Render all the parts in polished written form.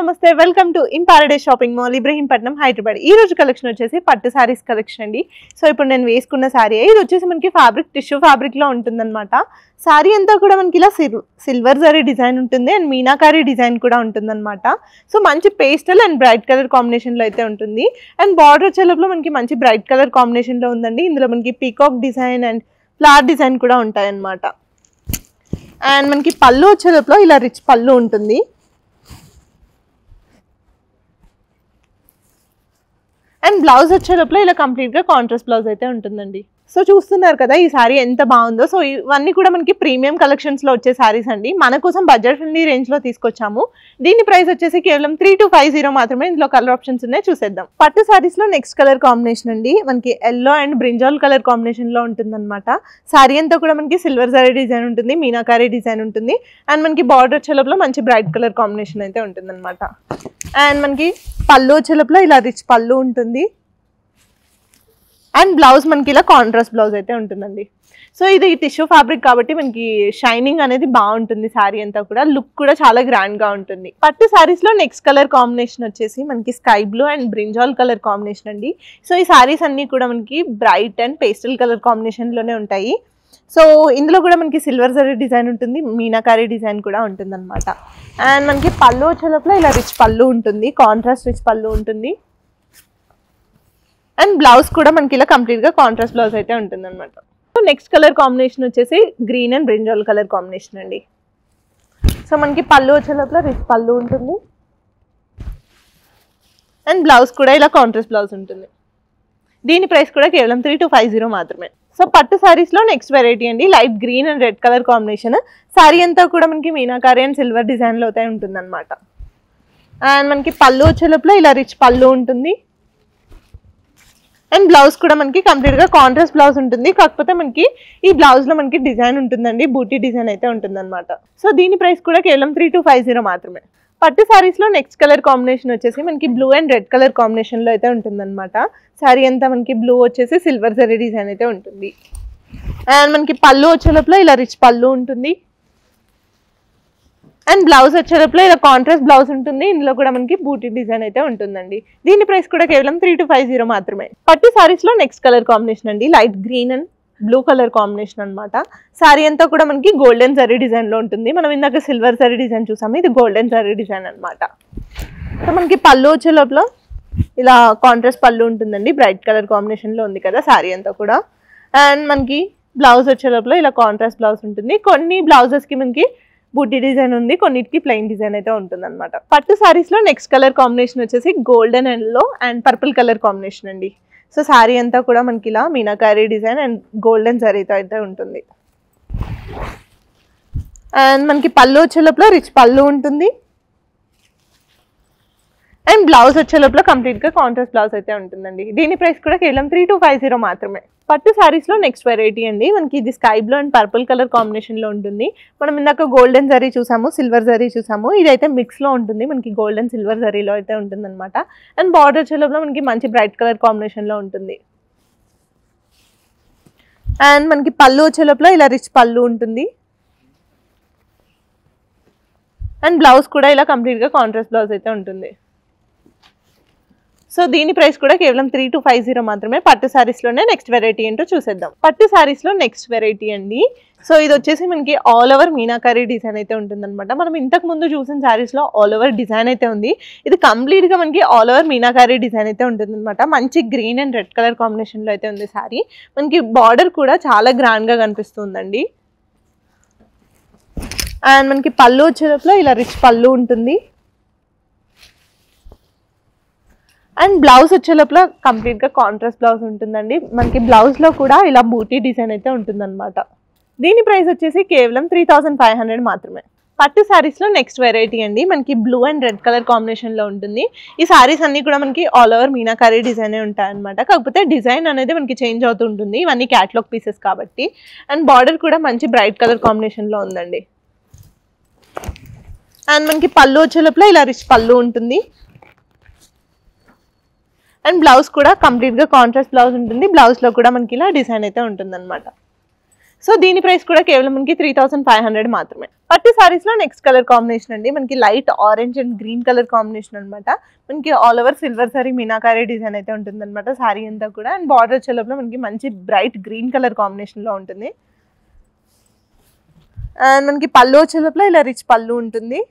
నమస్తే welcome to in Paradise shopping mall Ibrahimpatnam Hyderabad. ఈ రోజు కలెక్షన్ వచ్చేసి పట్టు సారీస్ కలెక్షన్ అండి. సో ఇప్పుడు నేను వేసుకున్న సారీ ఇది వచ్చేసి మనకి ఫ్యాబ్రిక్ టిష్యూ ఫ్యాబ్రిక్ లో ఉంటుందన్నమాట. సారీ అంతా కూడా మనకి ఇలా సిల్వర్ జరీ డిజైన్ ఉంటుంది అండ్ మీనాకారీ డిజైన్ కూడా ఉంటుందన్నమాట. సో మంచి pastel and bright colour combination లో అయితే ఉంటుంది. అండ్ బార్డర్ వచ్చేలోపల మనకి మంచి బ్రైట్ కలర్ కాంబినేషన్ లో ఉందండి. ఇందులో మనకి peacock design and flower design కూడా ఉంటాయి అన్నమాట. అండ్ మనకి పళ్ళు వచ్చేలోపల ఇలా రిచ్ పళ్ళు ఉంటుంది. అండ్ బ్లౌజ్ వచ్చేలోపల ఇలా కంప్లీట్గా కాంట్రాస్ట్ బ్లౌజ్ అయితే ఉంటుందండి. సో చూస్తున్నారు కదా ఈ సారీ ఎంత బాగుందో. సో ఇవన్నీ కూడా మనకి ప్రీమియం కలెక్షన్స్లో వచ్చే సారీస్ అండి. మన కోసం బడ్జెట్ ఫ్రెండ్లీ రేంజ్లో తీసుకొచ్చాము. దీని ప్రైస్ వచ్చేసి కేవలం 3250 మాత్రమే. ఇందులో కలర్ ఆప్షన్స్ ఉన్నాయి, చూసేద్దాం. పట్టు సారీస్లో నెక్స్ట్ కలర్ కాంబినేషన్ అండి. మనకి ఎల్లో అండ్ బ్రింజాల్ కలర్ కాంబినేషన్లో ఉంటుందన్నమాట. సారీ అంతా కూడా మనకి సిల్వర్ జరీ డిజైన్ ఉంటుంది, మీనాకారీ డిజైన్ ఉంటుంది. అండ్ మనకి బార్డర్ వచ్చే లోపల మంచి బ్రైట్ కలర్ కాంబినేషన్ అయితే ఉంటుందన్నమాట. అండ్ మనకి పళ్ళు వచ్చే లోపల ఇలా రిచ్ పళ్ళు ఉంటుంది. అండ్ బ్లౌజ్ మనకి ఇలా కాంట్రాస్ట్ బ్లౌజ్ అయితే ఉంటుందండి. సో ఇది టిష్యూ ఫ్యాబ్రిక్ కాబట్టి మనకి షైనింగ్ అనేది బాగుంటుంది. శారీ అంతా కూడా లుక్ కూడా చాలా గ్రాండ్గా ఉంటుంది. పట్టు శారీస్లో నెక్స్ట్ కలర్ కాంబినేషన్ వచ్చేసి మనకి sky blue and brinjal colour combination అండి. సో ఈ శారీస్ అన్నీ కూడా మనకి బ్రైట్ అండ్ పేస్టల్ కలర్ కాంబినేషన్లోనే ఉంటాయి. సో ఇందులో కూడా మనకి సిల్వర్ జరీ డిజైన్ ఉంటుంది, మీనాకారీ డిజైన్ కూడా ఉంటుంది అనమాట. అండ్ మనకి పళ్ళు వచ్చే లోపల ఇలా రిచ్ పళ్ళు ఉంటుంది, కాంట్రాస్ట్ రిచ్ పళ్ళు ఉంటుంది. అండ్ బ్లౌజ్ కూడా మనకి ఇలా కంప్లీట్గా కాంట్రాస్ట్ బ్లౌజ్ అయితే ఉంటుంది అనమాట. సో నెక్స్ట్ కలర్ కాంబినేషన్ వచ్చేసి green and brinjal colour combination అండి. సో మనకి పళ్ళు వచ్చే లోపల రిచ్ పళ్ళు ఉంటుంది. అండ్ బ్లౌజ్ కూడా ఇలా కాంట్రాస్ట్ బ్లౌజ్ ఉంటుంది. దీని ప్రైస్ కూడా కేవలం 3250 మాత్రమే. సో పట్టు సారీస్లో నెక్స్ట్ వెరైటీ అండి. Light green and red colour combination. Sorry అంతా కూడా మనకి మీనాకారీ అండ్ సిల్వర్ డిజైన్లో అయితే ఉంటుంది అనమాట. అండ్ మనకి పళ్ళు వచ్చే లోపల ఇలా రిచ్ పళ్ళు ఉంటుంది. అండ్ బ్లౌజ్ కూడా మనకి కంప్లీట్గా కాంట్రాస్ట్ బ్లౌజ్ ఉంటుంది. కాకపోతే మనకి ఈ బ్లౌజ్లో మనకి డిజైన్ ఉంటుందండి, బూటీ డిజైన్ అయితే ఉంటుందన్నమాట. సో దీని ప్రైస్ కూడా కేవలం 3250 మాత్రమే. పట్టు సారీస్లో నెక్స్ట్ కలర్ కాంబినేషన్ వచ్చేసి మనకి బ్లూ అండ్ రెడ్ కలర్ కాంబినేషన్లో అయితే ఉంటుందన్నమాట. సారీ అంతా మనకి బ్లూ వచ్చేసి సిల్వర్ జరీ డిజైన్ అయితే ఉంటుంది. అండ్ మనకి పళ్ళు వచ్చే లోపల ఇలా రిచ్ పళ్ళు ఉంటుంది. అండ్ బ్లౌజ్ వచ్చేటప్పుడు ఇలా కాంట్రాస్ట్ బ్లౌజ్ ఉంటుంది. ఇందులో కూడా మనకి బూటీ డిజైన్ అయితే ఉంటుందండి. దీని ప్రైస్ కూడా కేవలం 3250 మాత్రమే. పట్టు సారీస్లో నెక్స్ట్ కలర్ కాంబినేషన్ అండి. Light green and blue colour combination అనమాట. సారీ అంతా కూడా మనకి గోల్డెన్ జరీ డిజైన్లో ఉంటుంది. మనం ఇందాక సిల్వర్ జరీ డిజైన్ చూసాము, ఇది గోల్డెన్ జరీ డిజైన్ అనమాట. సో మనకి పళ్ళు వచ్చే లోపల ఇలా కాంట్రాస్ట్ పళ్ళు ఉంటుందండి, బ్రైట్ కలర్ కాంబినేషన్లో ఉంది కదా సారీ అంతా కూడా. అండ్ మనకి బ్లౌజ్ వచ్చే లోపల ఇలా కాంట్రాస్ట్ బ్లౌజ్ ఉంటుంది. కొన్ని బ్లౌజెస్కి మనకి బూటీ డిజైన్ ఉంది, కొన్నిటికి ప్లెయిన్ డిజైన్ అయితే ఉంటుంది అనమాట. పట్టు సారీస్లో నెక్స్ట్ కలర్ కాంబినేషన్ వచ్చేసి golden yellow and purple colour combination అండి. సో సారీ అంతా కూడా మనకి ఇలా మీనాకారీ డిజైన్ అండ్ గోల్డెన్ జరీతో అయితే ఉంటుంది. అండ్ మనకి పళ్ళు వచ్చే లోపల రిచ్ పళ్ళు ఉంటుంది. అండ్ బ్లౌజ్ వచ్చే లోపల కంప్లీట్గా కాంట్రాస్ట్ బ్లౌజ్ అయితే ఉంటుందండి. దీని ప్రైస్ కూడా కేవలం 3250 మాత్రమే. పట్టు సారీస్లో నెక్స్ట్ వెరైటీ అండి. మనకి ఇది sky blue and purple colour కాంబినేషన్లో ఉంటుంది. మనం ఇందాక గోల్డెన్ జరీ చూసాము, సిల్వర్ జరీ చూసాము, ఇదైతే మిక్స్లో ఉంటుంది. మనకి గోల్డెన్ సిల్వర్ జరీలో అయితే ఉంటుంది అనమాట. అండ్ బార్డర్ వచ్చే లోపల మనకి మంచి బ్రైట్ కలర్ కాంబినేషన్లో ఉంటుంది. అండ్ మనకి పళ్ళు వచ్చే లోపల ఇలా రిచ్ పళ్ళు ఉంటుంది. అండ్ బ్లౌజ్ కూడా ఇలా కంప్లీట్గా కాంట్రాస్ట్ బ్లౌజ్ అయితే ఉంటుంది. సో దీని ప్రైస్ కూడా కేవలం 3250 మాత్రమే. పట్టు సారీస్లోనే నెక్స్ట్ వెరైటీ ఏంటో చూసేద్దాం. పట్టు సారీస్లో నెక్స్ట్ వెరైటీ అండి. సో ఇది వచ్చేసి మనకి ఆల్ ఓవర్ మీనాకారీ డిజైన్ అయితే ఉంటుందన్నమాట. మనం ఇంతకు ముందు చూసిన సారీస్లో ఆల్ ఓవర్ డిజైన్ అయితే ఉంది. ఇది కంప్లీట్గా మనకి ఆల్ ఓవర్ మీనాకారీ డిజైన్ అయితే ఉంటుందన్నమాట. మంచి గ్రీన్ అండ్ రెడ్ కలర్ కాంబినేషన్లో అయితే ఉంది సారీ. మనకి బార్డర్ కూడా చాలా గ్రాండ్గా కనిపిస్తుందండి. అండ్ మనకి పళ్ళు వచ్చే లోపల ఇలా రిచ్ పళ్ళు ఉంటుంది. అండ్ బ్లౌజ్ వచ్చే లోపల కంప్లీట్గా కాంట్రాస్ట్ బ్లౌజ్ ఉంటుందండి. మనకి బ్లౌజ్లో కూడా ఇలా బూటీ డిజైన్ అయితే ఉంటుందన్నమాట. దీని ప్రైస్ వచ్చేసి కేవలం 3500 మాత్రమే. పట్టు సారీస్లో నెక్స్ట్ వెరైటీ అండి. మనకి బ్లూ అండ్ రెడ్ కలర్ కాంబినేషన్లో ఉంటుంది. ఈ సారీస్ అన్నీ కూడా మనకి ఆల్ ఓవర్ మీనాకారీ డిజైనే ఉంటాయన్నమాట. కాకపోతే డిజైన్ అనేది మనకి చేంజ్ అవుతూ ఉంటుంది, ఇవన్నీ క్యాటలాగ్ పీసెస్ కాబట్టి. అండ్ బార్డర్ కూడా మంచి బ్రైట్ కలర్ కాంబినేషన్లో ఉందండి. అండ్ మనకి పళ్ళు వచ్చే లోపల ఇలా రిచ్ పళ్ళు ఉంటుంది. అండ్ బ్లౌజ్ కూడా కంప్లీట్గా కాంట్రాస్ట్ బ్లౌజ్ ఉంటుంది. బ్లౌజ్లో కూడా మనకి ఇలా డిజైన్ అయితే ఉంటుందన్నమాట. సో దీని ప్రైస్ కూడా కేవలం మనకి 3500 మాత్రమే. పట్టు సారీస్ లో నెక్స్ట్ కలర్ కాంబినేషన్ అండి, మనకి light orange and green colour combination అనమాట. మనకి all over silver sorry meenakari design అయితే ఉంటుంది అనమాట సారీ అంతా కూడా. అండ్ బార్డర్ వచ్చే లోపల మనకి మంచి బ్రైట్ గ్రీన్ కలర్ కాంబినేషన్ లో ఉంటుంది. అండ్ మనకి పళ్ళు వచ్చే లోపల ఇలా రిచ్ పళ్ళు ఉంటుంది.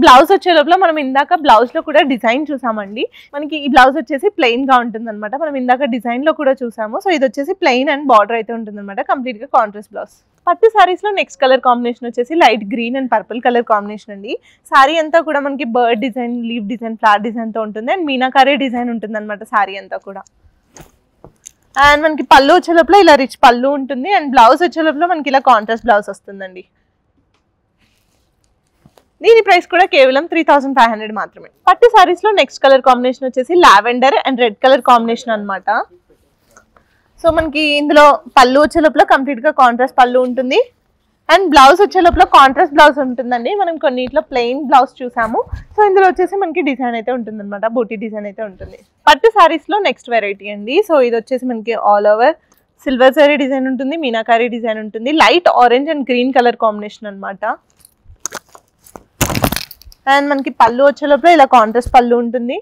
బ్లౌజ్ వచ్చే లోపల మనం ఇందాక బ్లౌజ్ లో కూడా డిజైన్ చూసామండి. మనకి ఈ బ్లౌజ్ వచ్చేసి ప్లెయిన్ గా ఉంటుంది అనమాట. మనం ఇందాక డిజైన్ లో కూడా చూసాము. సో ఇది వచ్చేసి ప్లెయిన్ అండ్ బార్డర్ అయితే ఉంటుంది అనమాట, కంప్లీట్ గా కాంట్రాస్ట్ బ్లౌజ్. పట్టు సారీస్ లో నెక్స్ట్ కలర్ కాంబినేషన్ వచ్చేసి light green and purple colour combination అండి. సారీ అంతా కూడా మనకి bird design, leave design, flower design తో ఉంటుంది. అండ్ మీనాకారీ డిజైన్ ఉంటుంది అనమాట సారీ అంతా కూడా. అండ్ మనకి పళ్ళు వచ్చే లోపల ఇలా రిచ్ పళ్ళు ఉంటుంది. అండ్ బ్లౌజ్ వచ్చే లోపల మనకి ఇలా కాంట్రాస్ట్ బ్లౌజ్ వస్తుందండి. దీని ప్రైస్ కూడా కేవలం 3500 మాత్రమే. పట్టు సారీస్ లో నెక్స్ట్ కలర్ కాంబినేషన్ వచ్చేసి lavender and red colour combination అనమాట. సో మనకి ఇందులో పళ్ళు వచ్చే లోపల కంప్లీట్ గా కాంట్రాస్ట్ పళ్ళు ఉంటుంది. అండ్ బ్లౌజ్ వచ్చే లోపల కాంట్రాస్ట్ బ్లౌజ్ ఉంటుందండి. మనం కొన్నిట్లో ప్లెయిన్ బ్లౌజ్ చూసాము. సో ఇందులో వచ్చేసి మనకి డిజైన్ అయితే ఉంటుంది అనమాట, బూటీ డిజైన్ అయితే ఉంటుంది. పట్టు సారీస్ లో నెక్స్ట్ వెరైటీ అండి. సో ఇది వచ్చేసి మనకి all over silver sorry design ఉంటుంది, మీనాకారీ డిజైన్ ఉంటుంది. Light orange and green colour combination అనమాట. అండ్ మనకి పళ్ళు వచ్చే లోపల ఇలా కాంట్రాస్ట్ పళ్ళు ఉంటుంది.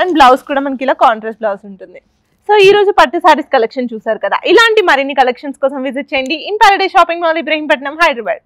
అండ్ బ్లౌజ్ కూడా మనకి ఇలా కాంట్రాస్ట్ బ్లౌజ్ ఉంటుంది. సో ఈ రోజు పట్టు సారీస్ కలెక్షన్ చూసారు కదా. ఇలాంటి మరిన్ని కలెక్షన్స్ కోసం విజిట్ చేయండి in paradise shopping mall, Ibrahimpatnam, Hyderabad.